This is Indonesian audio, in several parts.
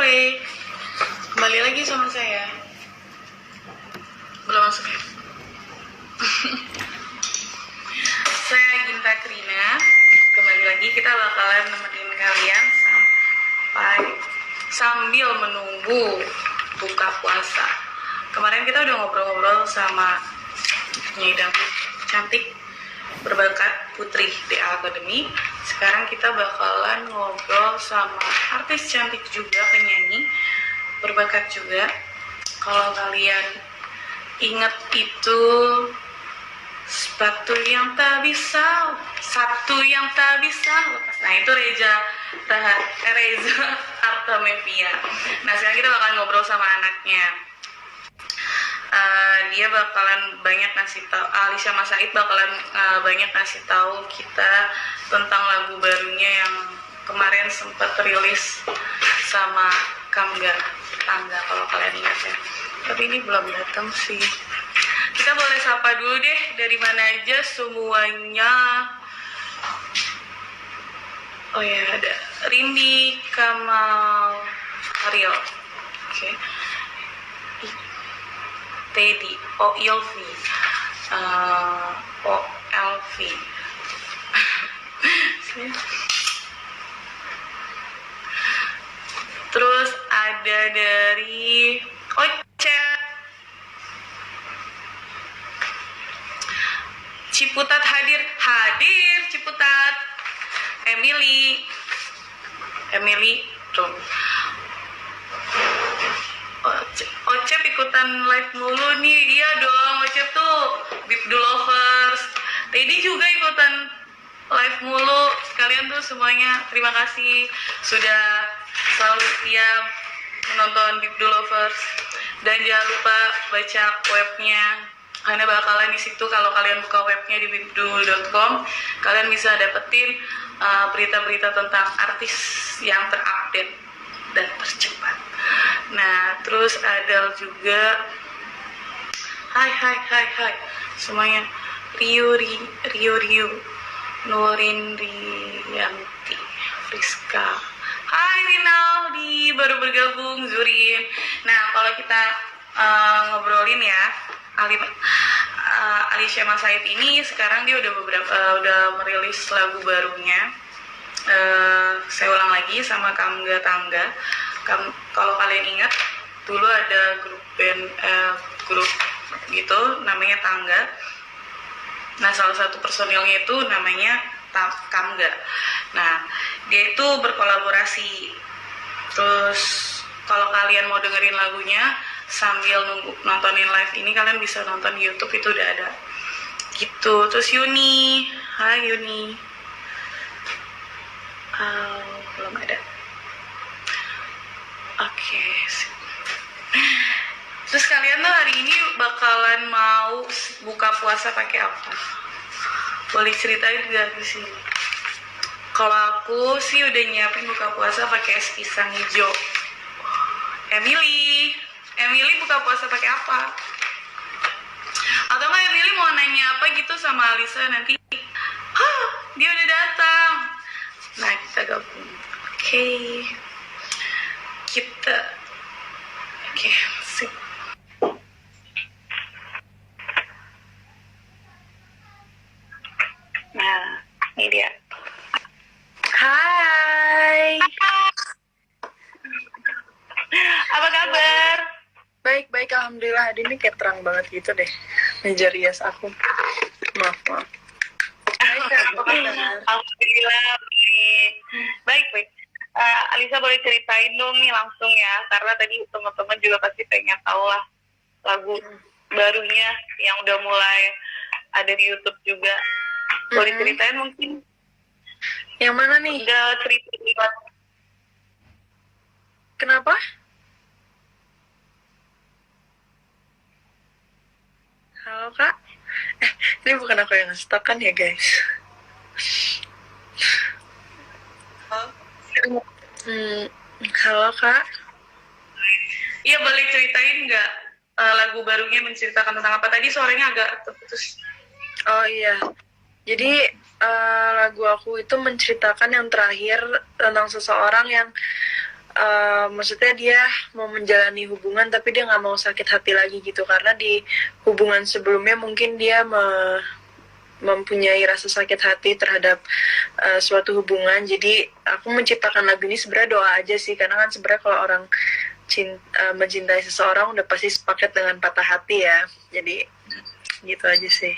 sore, kembali lagi sama saya. Belum masuk ya? Saya Ginta Krina. Kembali lagi kita bakalan nemenin kalian sambil menunggu buka puasa. Kemarin kita udah ngobrol-ngobrol sama penyanyi dangdut cantik berbakat Putri DA Academy. Sekarang kita bakalan ngobrol sama artis cantik juga, penyanyi berbakat juga. Kalau kalian ingat itu satu yang tak bisa lepas. Nah itu Reza Artamevia. Nah sekarang kita bakalan ngobrol sama anaknya. Dia bakalan banyak ngasih tahu, Alisha Masaid bakalan banyak ngasih tahu kita tentang lagu barunya yang kemarin sempat rilis sama Tangga kalau kalian ingat ya. Tapi ini belum datang sih. Kita boleh sapa dulu deh, dari mana aja semuanya. Oh ya, ada Rindi Kamal Ariel. Oke. Teddy, Ilvi, Elvi. Terus ada dari Ocet, Ciputat hadir Ciputat, Emily tuh. Ocep ikutan live mulu nih. Iya dong, Ocep tuh Bip The Lovers. Teddy juga ikutan live mulu. Kalian tuh semuanya terima kasih sudah selalu setia menonton Bip The Lovers. Dan jangan lupa baca webnya, karena bakalan di situ kalau kalian buka webnya di bipdul.com, kalian bisa dapetin berita-berita tentang artis yang terupdate dan tercepat. Nah, terus ada juga hai semuanya. Rio, Nurin Rianti, Friska. Hai Rinaldi, baru bergabung, Zurin. Nah, kalau kita ngobrolin ya, Alisha Masaid ini sekarang dia udah merilis lagu barunya. Saya ulang lagi sama Tangga. Kalau kalian ingat dulu ada grup gitu namanya Tangga. Nah salah satu personilnya itu namanya Tangga. Nah dia itu berkolaborasi. Terus kalau kalian mau dengerin lagunya sambil nontonin live ini, kalian bisa nonton di YouTube, itu udah ada gitu. Terus Yuni, hai Yuni. Belum ada. Oke. Terus kalian tuh hari ini bakalan mau buka puasa pakai apa? Boleh ceritain gak di sini? Kalau aku sih udah nyiapin buka puasa pakai es pisang hijau. Emily buka puasa pakai apa? Atau nggak Emily mau nanya apa gitu sama Alisa nanti? Dia udah datang. Nah kita gabung. Oke. Sip. Nah, ini dia. Hai. Apa kabar? Baik, alhamdulillah. Ini kayak terang banget gitu deh meja rias aku. Maaf. Baik, apa kabar? Alhamdulillah baik. Alisa boleh ceritain dong nih langsung ya, karena tadi teman-teman juga pasti pengen tahu lah lagu barunya yang udah mulai ada di YouTube juga. Boleh ceritain mungkin? Yang mana nih? Udah cerita lewat. Kenapa? Halo kak? Ini bukan aku yang nge-stop kan ya guys? Halo kak? Iya boleh ceritain nggak lagu barunya menceritakan tentang apa? Tadi suaranya agak terputus. Oh iya, jadi lagu aku itu menceritakan yang terakhir tentang seseorang yang maksudnya dia mau menjalani hubungan tapi dia nggak mau sakit hati lagi gitu, karena di hubungan sebelumnya mungkin dia mempunyai rasa sakit hati terhadap suatu hubungan. Jadi aku menciptakan lagu ini sebenarnya doa aja sih, karena kan sebenarnya kalau orang mencintai seseorang udah pasti sepaket dengan patah hati ya. Jadi gitu aja sih.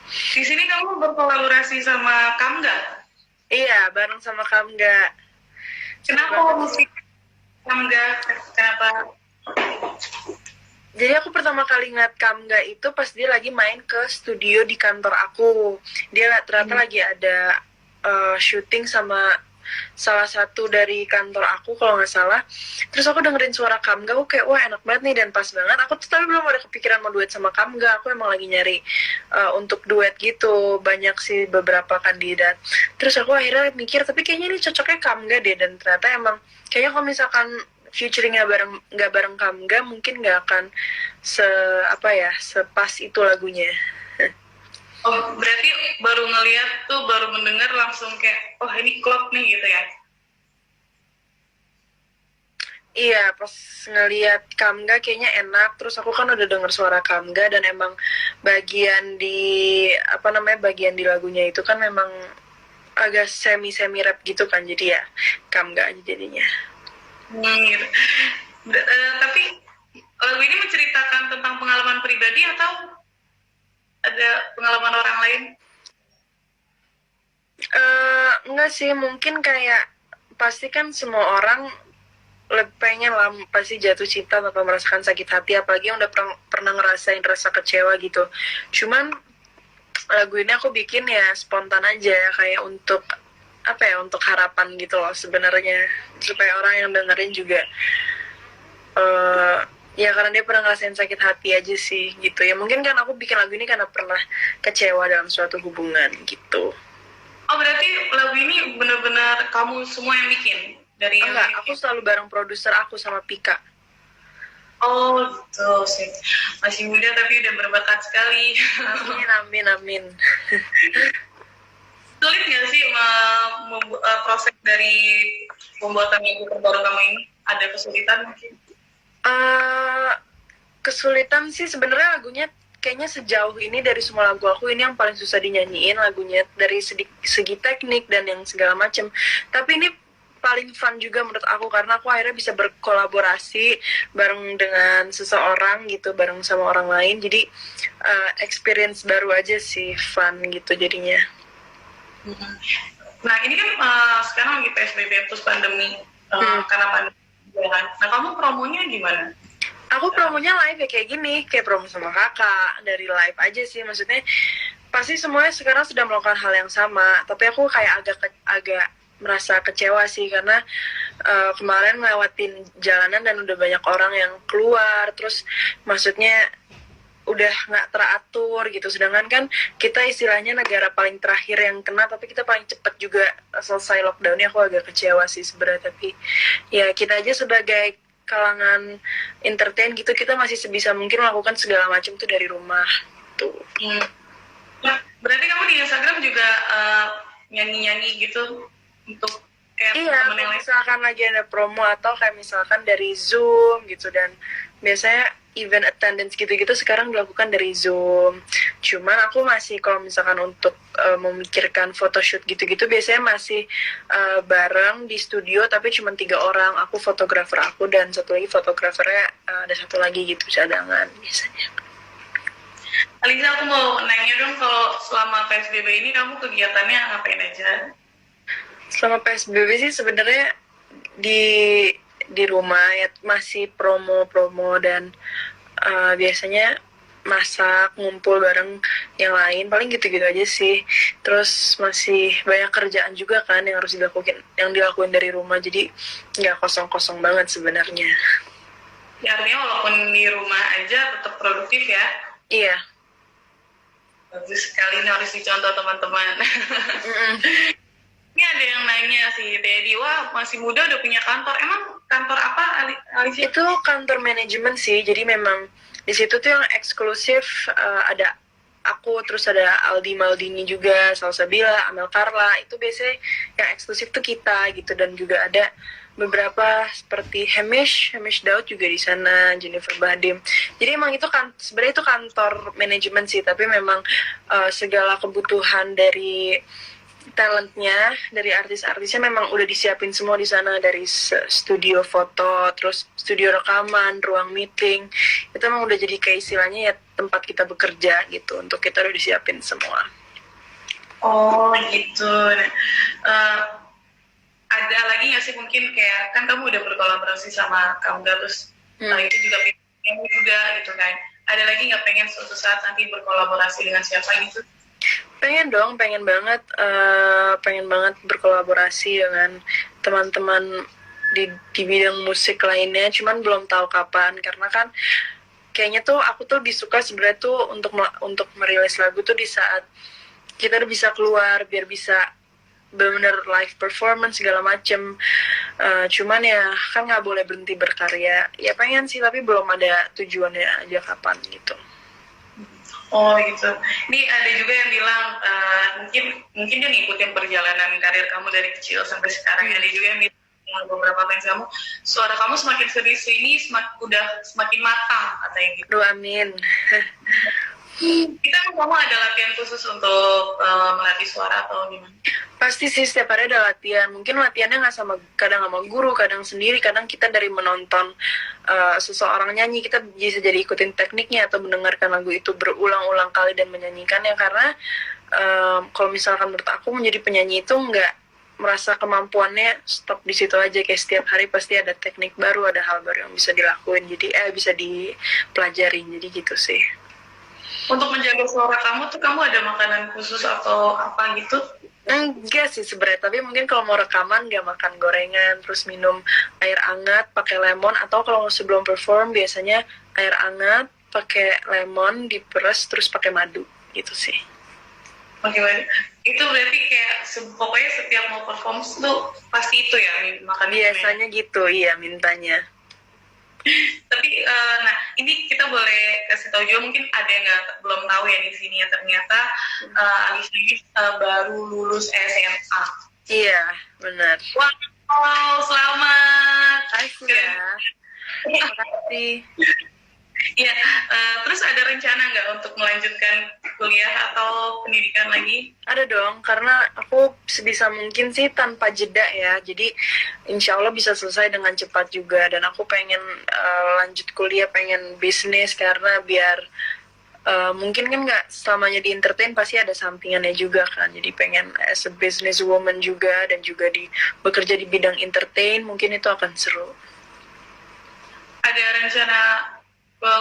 Di sini kamu berkolaborasi sama Kamga? Iya, bareng sama Kamga. Kenapa musik Kamga? Kenapa? Jadi aku pertama kali ngeliat Kamga itu pas dia lagi main ke studio di kantor aku. Dia ternyata lagi ada syuting sama salah satu dari kantor aku kalau nggak salah. Terus aku dengerin suara Kamga, aku kayak wah enak banget nih dan pas banget. Aku tuh tapi belum ada kepikiran mau duet sama Kamga. Aku emang lagi nyari untuk duet gitu. Banyak sih beberapa kandidat. Terus aku akhirnya mikir tapi kayaknya ini cocoknya Kamga deh, dan ternyata emang kayaknya kalau misalkan featuringnya nggak bareng Kamga mungkin nggak akan sepas itu lagunya. Oh, berarti baru ngeliat tuh, baru mendengar langsung kayak, oh ini klop nih gitu ya? Iya, pas ngeliat Kamga kayaknya enak. Terus aku kan udah denger suara Kamga dan emang bagian di bagian di lagunya itu kan memang agak semi rap gitu kan, jadi ya Kamga aja jadinya. Gitu. Tapi lagu ini menceritakan tentang pengalaman pribadi atau ada pengalaman orang lain? Enggak sih, mungkin kayak pasti kan semua orang pengen lah pasti jatuh cinta atau merasakan sakit hati, apalagi yang udah pernah ngerasain rasa kecewa gitu. Cuman lagu ini aku bikin ya spontan aja, kayak untuk untuk harapan gitu loh sebenarnya, supaya orang yang dengerin juga ya karena dia pernah ngerasain sakit hati aja sih gitu ya. Mungkin kan aku bikin lagu ini karena pernah kecewa dalam suatu hubungan gitu. Oh, berarti lagu ini benar-benar kamu semua yang bikin? Enggak, aku selalu bareng produser aku sama Pika. Oh gitu sih, masih muda tapi udah berbakat sekali. Amin. Sulit nggak sih proses dari pembuatan lagu terbaru kamu ini? Ada kesulitan mungkin? Kesulitan sih sebenarnya lagunya kayaknya sejauh ini dari semua lagu aku ini yang paling susah dinyanyiin lagunya, dari segi teknik dan yang segala macam. Tapi ini paling fun juga menurut aku karena aku akhirnya bisa berkolaborasi bareng dengan seseorang gitu, bareng sama orang lain. Jadi experience baru aja sih, fun gitu jadinya. Nah ini kan sekarang lagi PSBB terus pandemi, karena pandemi. Nah kamu promonya gimana? Aku promonya live ya kayak gini, kayak promo sama kakak, dari live aja sih. Maksudnya pasti semuanya sekarang sudah melakukan hal yang sama, tapi aku kayak agak merasa kecewa sih karena kemarin ngelewatin jalanan dan udah banyak orang yang keluar, terus maksudnya udah nggak teratur gitu. Sedangkan kan kita istilahnya negara paling terakhir yang kena, tapi kita paling cepat juga selesai lockdownnya. Aku agak kecewa sih sebenarnya, tapi ya kita aja sebagai kalangan entertain gitu, kita masih sebisa mungkin melakukan segala macam tuh dari rumah tuh. Nah, berarti kamu di Instagram juga nyanyi-nyanyi gitu untuk kayak iya, kalau misalkan lagi ada promo atau kayak misalkan dari Zoom gitu, dan biasanya event attendance gitu-gitu sekarang dilakukan dari Zoom. Cuman aku masih kalau misalkan untuk memikirkan photoshoot gitu-gitu biasanya masih bareng di studio, tapi cuma 3 orang. Aku fotografer aku dan satu lagi fotografernya ada satu lagi gitu cadangan biasanya. Alisa, aku mau nanya dong, kalau selama PSBB ini kamu kegiatannya ngapain aja? Selama PSBB sih sebenarnya di rumah ya masih promo dan biasanya masak, ngumpul bareng yang lain, paling gitu-gitu aja sih. Terus masih banyak kerjaan juga kan yang harus dilakuin dari rumah, jadi nggak kosong-kosong banget sebenarnya. Ya, artinya walaupun di rumah aja tetap produktif ya? Iya. Bagus sekali, ini harus dicontoh teman-teman. Ini ada yang nanya sih, Teddy, wah masih muda udah punya kantor. Emang kantor apa, Alicia? Itu kantor manajemen sih, jadi memang di situ tuh yang eksklusif ada aku, terus ada Aldi Maldini juga, Salsabila, Amel Carla, itu biasanya yang eksklusif tuh kita gitu. Dan juga ada beberapa seperti Hamish Daud juga di sana, Jennifer Badim. Jadi emang itu kan sebenarnya itu kantor manajemen sih, tapi memang segala kebutuhan dari talentnya, dari artis-artisnya memang udah disiapin semua di sana, dari studio foto, terus studio rekaman, ruang meeting. Itu emang udah jadi kayak istilahnya ya tempat kita bekerja gitu, untuk kita udah disiapin semua. Oh gitu. Nah, ada lagi nggak sih mungkin kayak kan kamu udah berkolaborasi sama Kamga terus itu juga kamu juga gitu kan. Ada lagi nggak pengen suatu saat nanti berkolaborasi dengan siapa gitu? Pengen dong, pengen banget berkolaborasi dengan teman-teman di bidang musik lainnya, cuman belum tahu kapan, karena kan kayaknya tuh aku tuh lebih suka sebenarnya tuh untuk merilis lagu tuh di saat kita udah bisa keluar, biar bisa benar-benar live performance segala macem. Cuman ya kan nggak boleh berhenti berkarya. Ya pengen sih, tapi belum ada tujuannya aja kapan gitu. Oh gitu. Ini ada juga yang bilang mungkin dia ngikutin perjalanan karir kamu dari kecil sampai sekarang. Ada juga yang bilang beberapa fans kamu, suara kamu semakin serius ini semakin matang katanya gitu. Aduh, amin. Kita kamu ada latihan khusus untuk melatih suara atau gimana? Pasti sih setiap hari ada latihan. Mungkin latihannya nggak sama, kadang sama guru, kadang sendiri, kadang kita dari menonton seseorang nyanyi, kita bisa jadi ikutin tekniknya atau mendengarkan lagu itu berulang-ulang kali dan menyanyikannya. Karena kalau misalkan menurut aku menjadi penyanyi itu nggak merasa kemampuannya stop di situ aja, kayak setiap hari pasti ada teknik baru, ada hal baru yang bisa dilakuin, jadi bisa dipelajarin, jadi gitu sih. Untuk menjaga suara kamu tuh kamu ada makanan khusus atau apa gitu? Enggak sih sebenarnya, tapi mungkin kalau mau rekaman nggak makan gorengan, terus minum air hangat pakai lemon, atau kalau sebelum perform biasanya air hangat pakai lemon diperes terus pakai madu gitu sih. Oke, itu berarti kayak pokoknya setiap mau perform tuh pasti itu ya makan biasanya gitu, iya mintanya. Tapi nah ini kita boleh kasih tahu juga, mungkin ada yang belum tahu ya di sini ya, ternyata Alisa ini baru lulus SMA. Iya benar. Wow, selamat. Makasih ya. Terima kasih. Iya, terus ada rencana nggak untuk melanjutkan kuliah atau pendidikan lagi? Ada dong, karena aku sebisa mungkin sih tanpa jeda ya. Jadi insya Allah bisa selesai dengan cepat juga. Dan aku pengen lanjut kuliah, pengen bisnis, karena biar mungkin kan nggak selamanya di entertain, pasti ada sampingannya juga kan. Jadi pengen as a business woman juga, dan juga bekerja di bidang entertain, mungkin itu akan seru. Ada rencana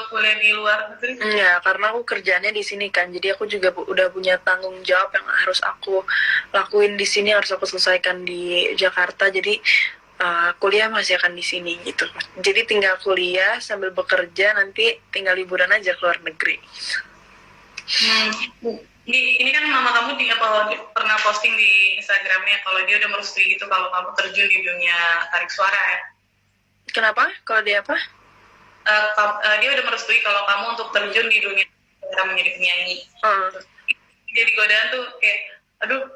kuliah di luar negeri? Ya, karena aku kerjanya di sini kan, jadi aku juga udah punya tanggung jawab yang harus aku lakuin di sini, harus aku selesaikan di Jakarta. Jadi kuliah masih akan di sini gitu. Jadi tinggal kuliah sambil bekerja, nanti tinggal liburan aja ke luar negeri. Ini kan mama kamu kalau pernah posting di Instagramnya kalau dia udah merestui gitu kalau kamu terjun di dunia tarik suara ya. Kenapa? Kalau dia apa? Dia udah merestui kalau kamu untuk terjun di dunia menjadi penyanyi. Jadi godaan tuh kayak, aduh,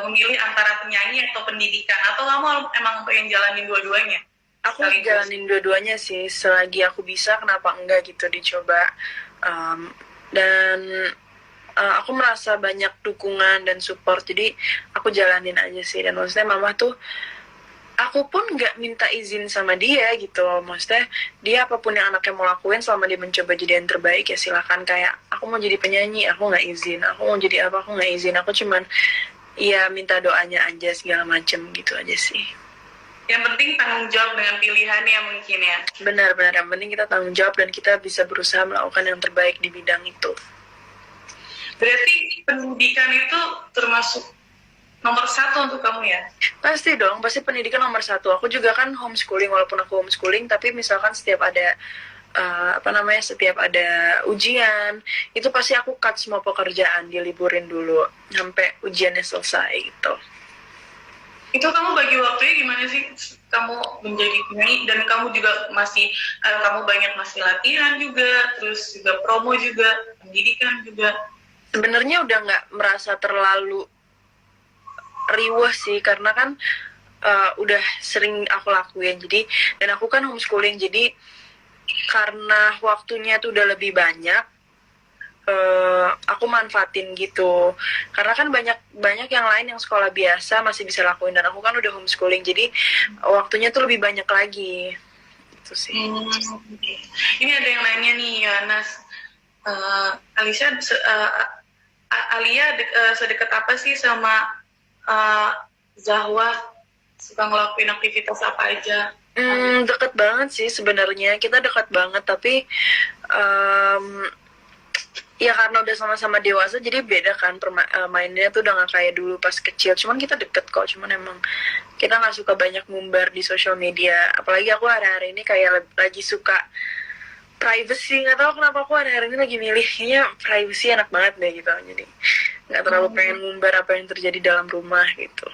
memilih antara penyanyi atau pendidikan, atau kamu emang pengen jalanin dua-duanya? Aku jalanin dua-duanya sih, selagi aku bisa, kenapa enggak gitu dicoba. Dan aku merasa banyak dukungan dan support, jadi aku jalanin aja sih. Dan maksudnya mama tuh, aku pun nggak minta izin sama dia gitu, maksudnya dia apapun yang anaknya mau lakuin selama dia mencoba jadi yang terbaik ya silakan. Kayak aku mau jadi penyanyi, aku nggak izin, aku mau jadi apa, aku nggak izin, aku cuman ya minta doanya aja segala macem gitu aja sih. Yang penting tanggung jawab dengan pilihannya mungkin ya. Benar-benar, yang penting kita tanggung jawab dan kita bisa berusaha melakukan yang terbaik di bidang itu. Berarti pendidikan itu termasuk nomor satu untuk kamu ya? Pasti dong, pasti pendidikan nomor satu. Aku juga kan homeschooling, walaupun aku homeschooling, tapi misalkan setiap ada setiap ada ujian, itu pasti aku cut semua pekerjaan, diliburin dulu sampai ujiannya selesai gitu. Itu kamu bagi waktunya gimana sih? Kamu menjadi penyanyi dan kamu juga kamu banyak masih latihan juga, terus juga promo juga, pendidikan juga. Sebenarnya udah nggak merasa terlalu riwah sih, karena kan udah sering aku lakuin. Jadi dan aku kan homeschooling, jadi karena waktunya tuh udah lebih banyak, aku manfaatin gitu. Karena kan banyak yang lain yang sekolah biasa masih bisa lakuin, dan aku kan udah homeschooling, jadi waktunya tuh lebih banyak lagi. Itu sih. Ini ada yang nanya nih, Yohanes. Alia sedekat apa sih sama Zahwa? Suka ngelakuin aktivitas apa aja? Deket banget sih sebenarnya, kita dekat banget, tapi ya karena udah sama-sama dewasa jadi beda kan, mainnya tuh udah gak kayak dulu pas kecil. Cuman kita deket kok, cuman emang kita gak suka banyak ngumbar di sosial media. Apalagi aku hari-hari ini kayak lagi suka privacy, nggak tahu kenapa aku hari-hari ini lagi milih kayaknya privacy enak banget deh gitu, jadi nggak terlalu pengen ngumbar apa yang terjadi dalam rumah gitu.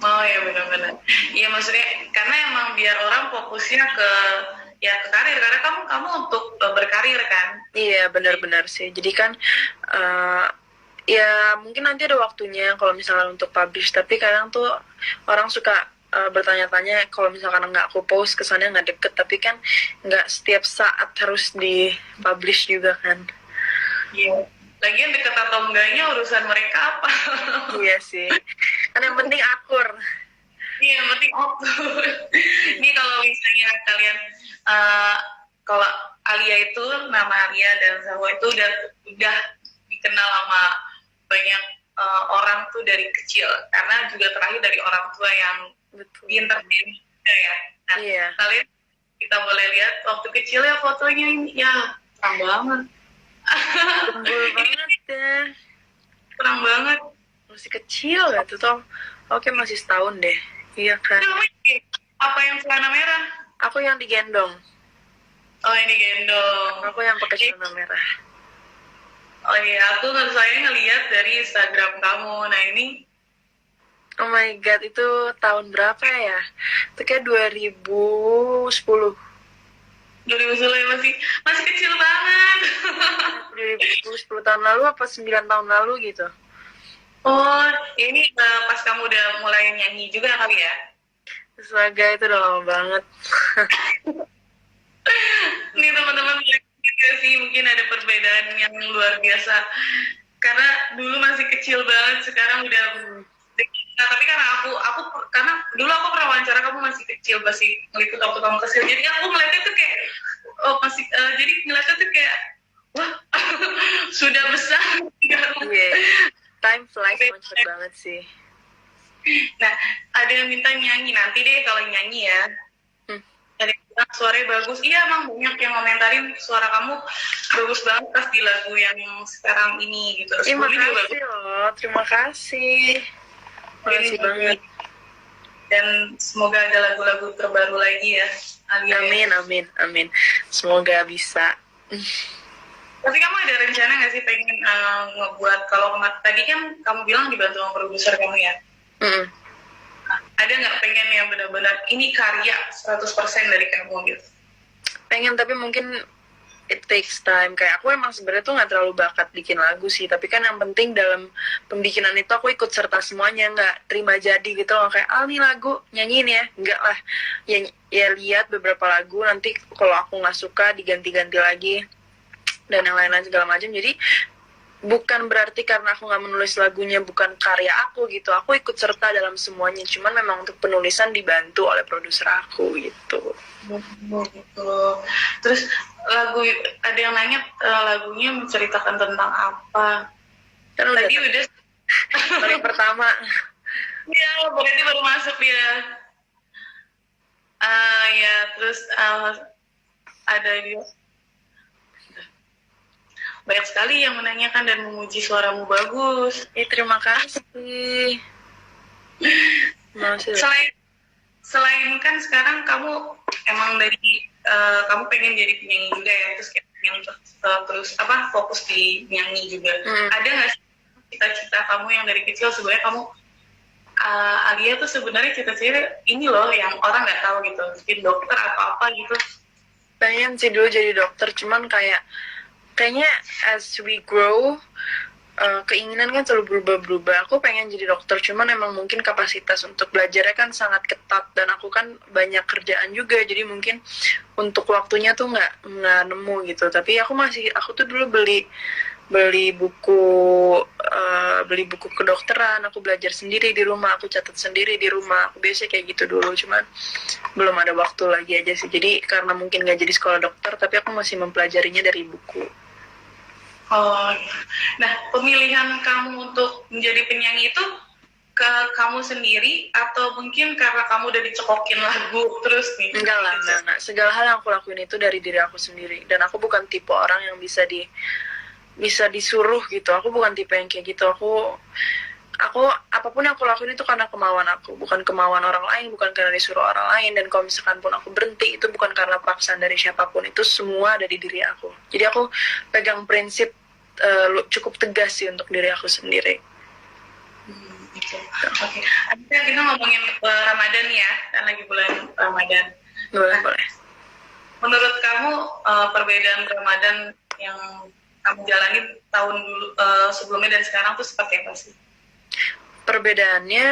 Oh ya, benar-benar. Iya, maksudnya karena emang biar orang fokusnya ke karir, karena kamu untuk berkarir kan. Iya, benar-benar sih. Jadi kan ya mungkin nanti ada waktunya kalau misalnya untuk publish, tapi kadang tuh orang suka bertanya-tanya kalau misalkan nggak aku post kesannya nggak deket, tapi kan nggak setiap saat harus di publish juga kan. Iya. Lagian deket atau enggaknya urusan mereka apa? Iya sih. Kan yang penting akur. Iya, yang penting akur. Ini kalau misalnya kalian, kalau Alia itu, nama Alia dan Zahwa itu udah dikenal sama banyak orang tuh dari kecil, karena juga terakhir dari orang tua yang pintar juga ya. Nah, iya. Kalian kita boleh lihat waktu kecil ya fotonya ini, ya terang banget. Gembul banget ya. Terang banget. Masih kecil gak tuh Tom? Oke, masih setahun deh. Iya kan. Apa yang celana merah? Aku yang digendong. Oh, yang digendong. Aku yang pakai celana merah. Oh iya, saya ngeliat dari Instagram kamu. Nah ini, oh my god, itu tahun berapa ya? Itu kayak 2010. 2010 masih kecil banget. 2010 tahun lalu apa 9 tahun lalu gitu. Oh, ini pas kamu udah mulai nyanyi juga kali ya? Astaga, itu udah lama banget. Nih teman-teman juga sih, mungkin ada perbedaan yang luar biasa. Karena dulu masih kecil banget, sekarang udah. Nah, tapi karena dulu aku pernah wawancara kamu masih kecil, masih ngeliput waktu kamu kecil. Jadi aku melihatnya tuh kayak, jadi ngeliatnya tuh kayak, wah, sudah besar. Yeah. Time flies cepet banget sih. Nah, ada yang minta nyanyi, nanti deh kalau nyanyi ya. Ada yang bilang suaranya bagus. Iya, emang banyak yang komentarin suara kamu bagus banget pas di lagu yang sekarang ini gitu. Terima kasih loh, terima kasih. Makasih banget. Dan semoga ada lagu-lagu terbaru lagi ya. Amin. Semoga bisa. Tapi kamu ada rencana nggak sih pengen ngebuat, kalau tadi kan kamu bilang dibantu sama produser kamu ya? Ada nggak pengen yang benar-benar ini karya 100% dari kamu gitu? Pengen, tapi mungkin it takes time. Kayak aku emang sebenarnya tuh nggak terlalu bakat bikin lagu sih, tapi kan yang penting dalam pembikinan itu aku ikut serta semuanya, nggak terima jadi gitu loh. Kayak nih lagu nyanyiin ya, nggak lah. Ya lihat beberapa lagu, nanti kalau aku nggak suka diganti-ganti lagi dan yang lain-lain segala macam. Jadi bukan berarti karena aku nggak menulis lagunya bukan karya aku gitu. Aku ikut serta dalam semuanya. Cuman memang untuk penulisan dibantu oleh produser aku gitu. Gitu. Terus ada yang nanya lagunya menceritakan tentang apa? Kan udah tadi udah paling pertama. Ya, berarti baru masuk ya. Ya, terus ada dia. Banyak sekali yang menanyakan dan memuji suaramu bagus. Terima kasih. Selain kan sekarang kamu emang dari kamu pengen jadi penyanyi juga ya, terus kayak pengen terus fokus di nyanyi juga. Ada nggak sih cita-cita kamu yang dari kecil sebenarnya kamu Alia tuh sebenarnya cita-cita ini loh yang orang nggak tahu gitu, mungkin dokter atau apa gitu? Pengen sih dulu jadi dokter, cuman kayaknya as we grow keinginan kan selalu berubah-berubah. Aku pengen jadi dokter, cuman emang mungkin kapasitas untuk belajarnya kan sangat ketat dan aku kan banyak kerjaan juga, jadi mungkin untuk waktunya tuh nggak nemu gitu. Tapi aku tuh dulu beli buku beli buku kedokteran, aku belajar sendiri di rumah, aku catat sendiri di rumah, aku biasa kayak gitu dulu, cuman belum ada waktu lagi aja sih. Jadi karena mungkin nggak jadi sekolah dokter, tapi aku masih mempelajarinya dari buku. Oh, nah pemilihan kamu untuk menjadi penyanyi itu ke kamu sendiri atau mungkin karena kamu udah dicekokin lagu terus nih? Enggak lah, enggak. Segala hal yang aku lakuin itu dari diri aku sendiri, dan aku bukan tipe orang yang bisa disuruh gitu. Aku bukan tipe yang kayak gitu. Aku apapun yang aku lakuin itu karena kemauan aku, bukan kemauan orang lain, bukan karena disuruh orang lain. Dan kalau misalkan pun aku berhenti, itu bukan karena paksaan dari siapapun, itu semua dari diri aku. Jadi aku pegang prinsip cukup tegas sih untuk diri aku sendiri. Oke. Akhirnya kita ngomongin Ramadan ya, kan lagi bulan Ramadan. Boleh. Menurut kamu perbedaan Ramadan yang kamu jalani tahun dulu sebelumnya dan sekarang tuh seperti apa sih? Perbedaannya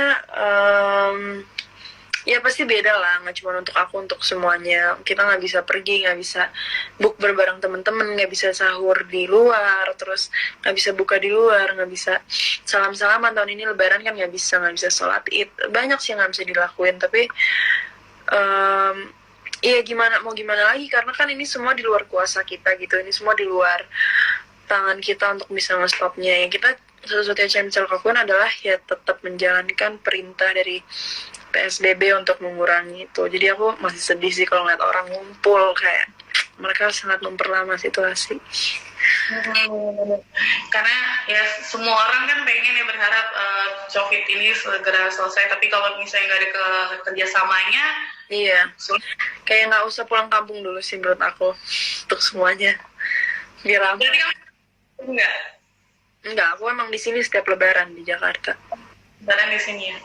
ya pasti beda lah, nggak cuma untuk aku, untuk semuanya. Kita nggak bisa pergi, nggak bisa bukber bareng temen-temen, nggak bisa sahur di luar, terus nggak bisa buka di luar, nggak bisa salam-salaman. Tahun ini lebaran kan nggak bisa sholat id, banyak sih yang nggak bisa dilakuin. Tapi iya mau gimana lagi, karena kan ini semua di luar kuasa kita gitu, ini semua di luar tangan kita untuk bisa nge-stopnya. Ya kita satu-satunya yang bisa lakukan adalah ya tetap menjalankan perintah dari PSBB untuk mengurangi itu. Jadi aku masih sedih sih kalau ngeliat orang ngumpul, kayak mereka sangat memperlama situasi. Karena ya semua orang kan pengen ya berharap COVID ini segera selesai, tapi kalau misalnya nggak ada kerjasamanya, iya, kayak nggak usah pulang kampung dulu sih menurut aku untuk semuanya. Biar aman. Berarti kamu Enggak, aku emang di sini setiap lebaran di Jakarta. Lebaran di sini ya.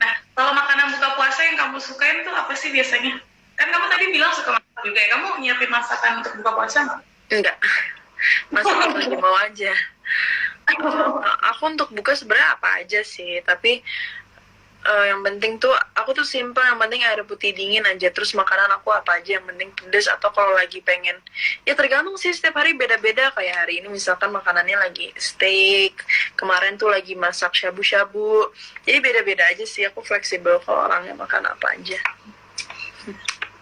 Nah, kalau makanan buka puasa yang kamu sukain tuh apa sih biasanya? Kan kamu tadi bilang suka masak juga ya. Kamu nyiapin masakan untuk buka puasa nggak? Enggak. Masakan lagi mau aja. Aku untuk buka sebenarnya apa aja sih, tapi yang penting tuh aku tuh simple, yang penting air putih dingin aja. Terus makanan aku apa aja, yang penting pedes. Atau kalau lagi pengen, ya tergantung sih, setiap hari beda-beda. Kayak hari ini misalkan makanannya lagi steak, kemarin tuh lagi masak shabu-shabu. Jadi beda-beda aja sih, aku fleksibel kalau orangnya makan apa aja.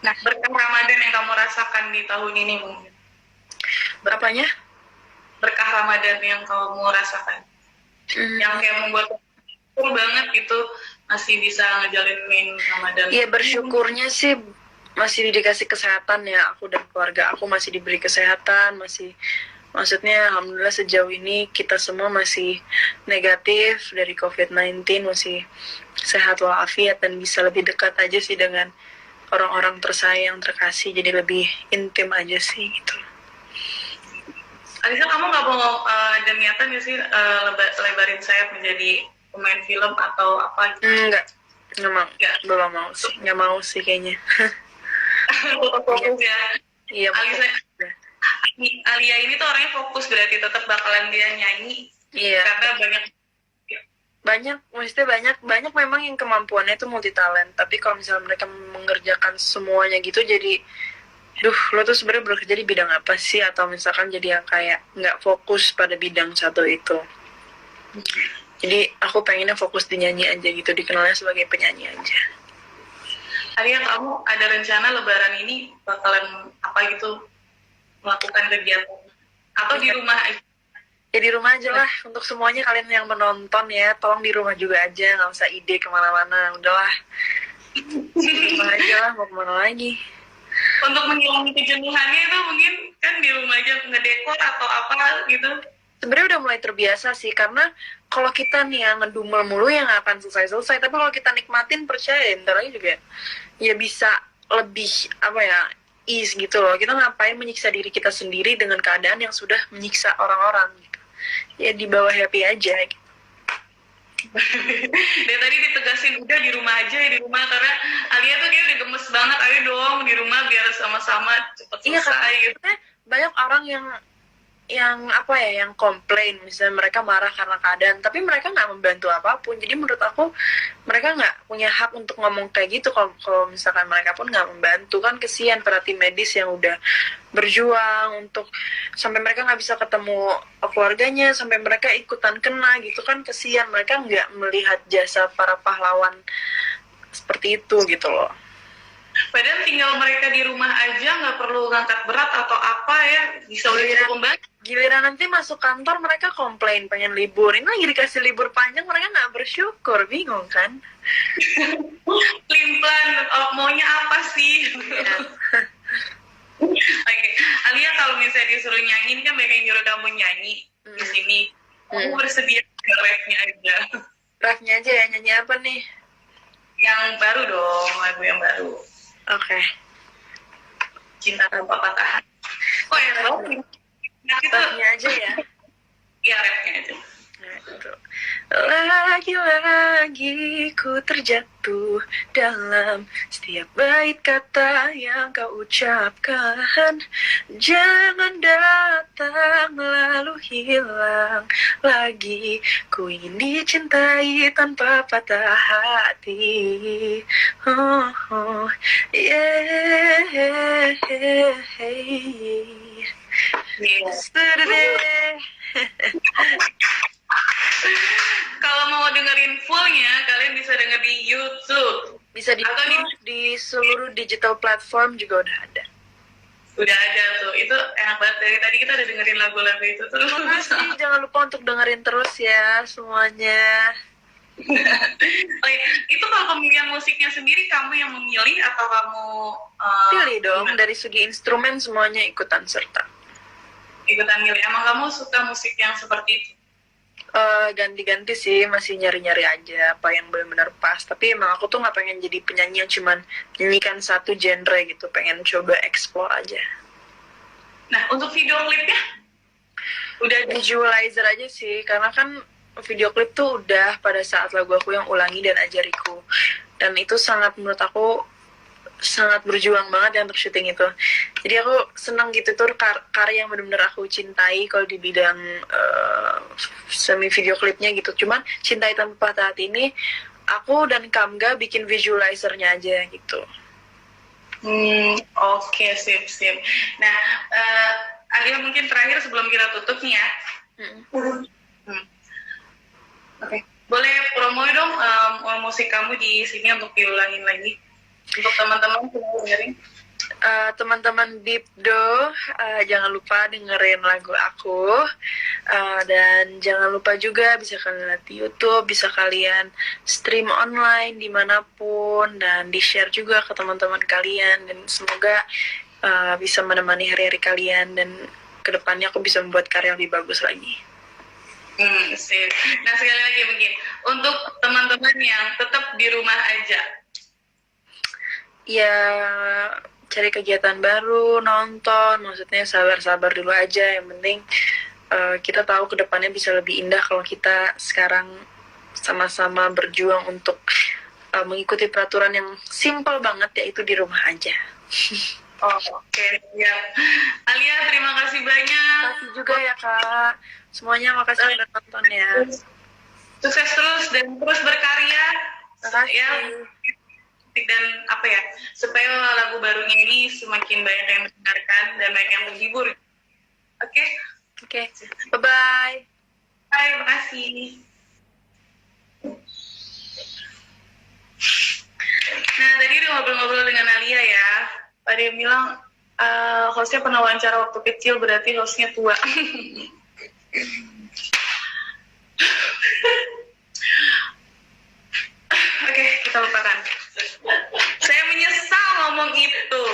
Nah, berkah Ramadan yang kamu rasakan di tahun ini mungkin? Berapanya? Berkah Ramadan yang kamu rasakan, yang kayak membuat syukur banget gitu masih bisa ngejalanin Ramadan. Iya, bersyukurnya sih masih dikasih kesehatan ya, aku dan keluarga aku masih diberi kesehatan, maksudnya alhamdulillah sejauh ini kita semua masih negatif dari COVID-19, masih sehat walafiat dan bisa lebih dekat aja sih dengan orang-orang tersayang, terkasih, jadi lebih intim aja sih gitu. Alisa, kamu nggak mau ada niatan nggak sih lebarin sayap menjadi pemain film atau apa gitu? Nggak mau. Belum mau sih. Nggak mau sih kayaknya. Fokus ya. Iya. Alia ini tuh orangnya fokus, berarti tetap bakalan dia nyanyi. Iya. Karena banyak memang yang kemampuannya itu multi talent. Tapi kalau misalnya mereka mengerjakan semuanya gitu, jadi lo tuh sebenarnya bekerja di bidang apa sih? Atau misalkan jadi yang kayak nggak fokus pada bidang satu itu. Jadi aku pengennya fokus di nyanyi aja gitu, dikenalnya sebagai penyanyi aja. Alia, kamu ada rencana lebaran ini bakalan apa gitu, melakukan kegiatan? Atau di rumah aja? Ya di rumah aja lah, untuk semuanya kalian yang menonton ya, tolong di rumah juga aja, nggak usah ide kemana-mana, udahlah. Di rumah aja lah, mau kemana lagi. Untuk menghilangkan kejenuhannya itu mungkin kan di rumah aja ngedekor atau apa gitu. Sebenarnya udah mulai terbiasa sih, karena kalau kita nih yang ngedumel mulu ya nggak akan selesai. Tapi kalau kita nikmatin, percaya ntar lagi juga ya bisa lebih ease gitu loh. Kita ngapain menyiksa diri kita sendiri dengan keadaan yang sudah menyiksa orang-orang gitu. Ya dibawa happy aja gitu. Dari tadi ditegasin udah di rumah aja ya, di rumah, karena Alia tuh kayak udah gemes banget. Ayo dong di rumah biar sama-sama cepet selesai gitu. Banyak orang yang yang apa ya, yang komplain, misalnya mereka marah karena keadaan, tapi mereka nggak membantu apapun. Jadi menurut aku mereka nggak punya hak untuk ngomong kayak gitu kalau misalkan mereka pun nggak membantu. Kan kesian para tim medis yang udah berjuang untuk sampai mereka nggak bisa ketemu keluarganya, sampai mereka ikutan kena gitu kan, kesian. Mereka nggak melihat jasa para pahlawan seperti itu gitu loh. Padahal tinggal mereka di rumah aja, nggak perlu ngangkat berat atau apa ya, bisa udah cukup membantu. Giliran nanti masuk kantor mereka komplain pengen libur, ini lagi dikasih libur panjang mereka nggak bersyukur, bingung kan? Limplan, maunya apa sih? Ya. Oke, Alia kalau misalnya disuruh nyanyi, ini kan banyak yang nyuruh kamu nyanyi di sini. Aku bersedia rapnya aja. Rapnya aja ya, nyanyi apa nih? Yang baru dong, lagu yang baru. Oke. Cinta tanpa patah hati. Oh ya, baru. Rapnya aja ya. Iya, rapnya aja. Nah, itu. Lagi-lagi ku terjatuh dalam setiap bait kata yang kau ucapkan. Jangan datang lalu hilang lagi. Ku ingin dicintai tanpa patah hati. Oh, oh, yeah. Yesterday. Kalau mau dengerin fullnya, kalian bisa denger di YouTube. Bisa di, Atau di seluruh digital platform juga udah ada. Udah ada tuh, itu enak banget. Dari tadi kita udah dengerin lagu-lagu itu tuh. Terima kasih, jangan lupa untuk dengerin terus ya semuanya. Oh iya, itu kalau pemilihan musiknya sendiri kamu yang memilih atau kamu Pilih dong, dari segi instrumen semuanya ikutan serta. ikutan milih? Emang kamu suka musik yang seperti itu? Ganti-ganti sih, masih nyari-nyari aja apa yang benar-benar pas. Tapi emang aku tuh nggak pengen jadi penyanyi yang cuman nyanyikan satu genre gitu, pengen coba explore aja. Nah, untuk video klipnya? Udah Visualizer aja sih, karena kan video klip tuh udah pada saat lagu aku yang Ulangi dan Ajariku. Dan itu sangat, menurut aku sangat berjuang banget ya untuk syuting itu. Jadi aku senang gitu tuh karya yang benar-benar aku cintai kalau di bidang semi video klipnya gitu. Cuman Cintai Tanpa Patah Hati ini aku dan Kamga bikin visualizernya aja gitu. Oke, sip. Nah, Alia mungkin terakhir sebelum kita tutup nih ya. Oke. Boleh promo dong musik kamu di sini untuk diulangin lagi untuk teman-teman yang dengerin. Teman-teman Bipdo, jangan lupa dengerin lagu aku, dan jangan lupa juga bisa kalian lihat di YouTube, bisa kalian stream online dimanapun, dan di-share juga ke teman-teman kalian, dan semoga bisa menemani hari-hari kalian, dan kedepannya aku bisa membuat karya lebih bagus lagi. Sip. Nah, sekali lagi mungkin untuk teman-teman yang tetap di rumah aja, ya cari kegiatan baru, nonton, maksudnya sabar-sabar dulu aja. Yang penting kita tahu kedepannya bisa lebih indah kalau kita sekarang sama-sama berjuang untuk mengikuti peraturan yang simpel banget, yaitu di rumah aja. Oke, ya. Alia, terima kasih banyak. Terima kasih juga ya Kak. Semuanya makasih udah nonton ya. Sukses terus dan terus berkarya. Terima kasih. Ya. Dan apa ya, supaya lagu barunya ini semakin banyak yang mendengarkan dan banyak yang menghibur. Oke? Oke. Bye-bye. Bye, makasih. Nah, tadi udah ngobrol-ngobrol dengan Alia ya. Ada yang bilang hostnya pernah wawancara waktu kecil, berarti hostnya tua. Oke, kita lupakan. Saya menyesal ngomong itu.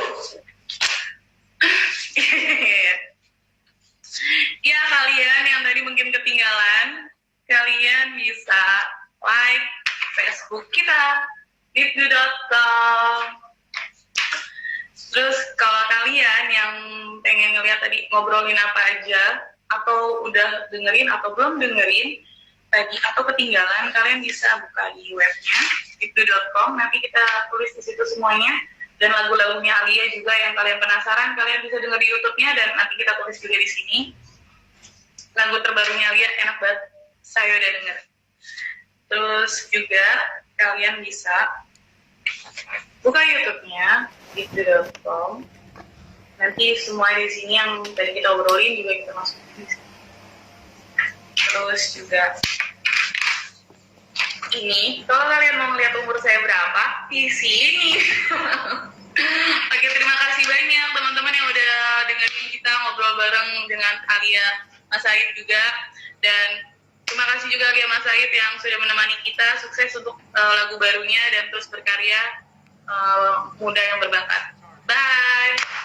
Ya, kalian yang tadi mungkin ketinggalan, kalian bisa like Facebook kita, bipdo.com. Terus kalau kalian yang pengen ngeliat tadi ngobrolin apa aja, atau udah dengerin atau belum dengerin tadi atau ketinggalan, kalian bisa buka di webnya bipdo.com. Nanti kita tulis di situ semuanya, dan lagu-lagunya Alia juga yang kalian penasaran, kalian bisa denger di YouTube-nya, dan nanti kita tulis juga di sini. enak banget, saya udah denger. Terus juga kalian bisa buka YouTube-nya gitu.com. Nanti semua di sini yang tadi kita obrolin juga kita masukin. Terus juga ini, kalau kalian mau ngeliat umur saya berapa, di sini. Oke, terima kasih banyak teman-teman yang udah dengerin kita ngobrol bareng dengan Alia Mas Said juga. Dan terima kasih juga Alia Mas Said yang sudah menemani kita. Sukses untuk lagu barunya dan terus berkarya, muda yang berbakat. Bye!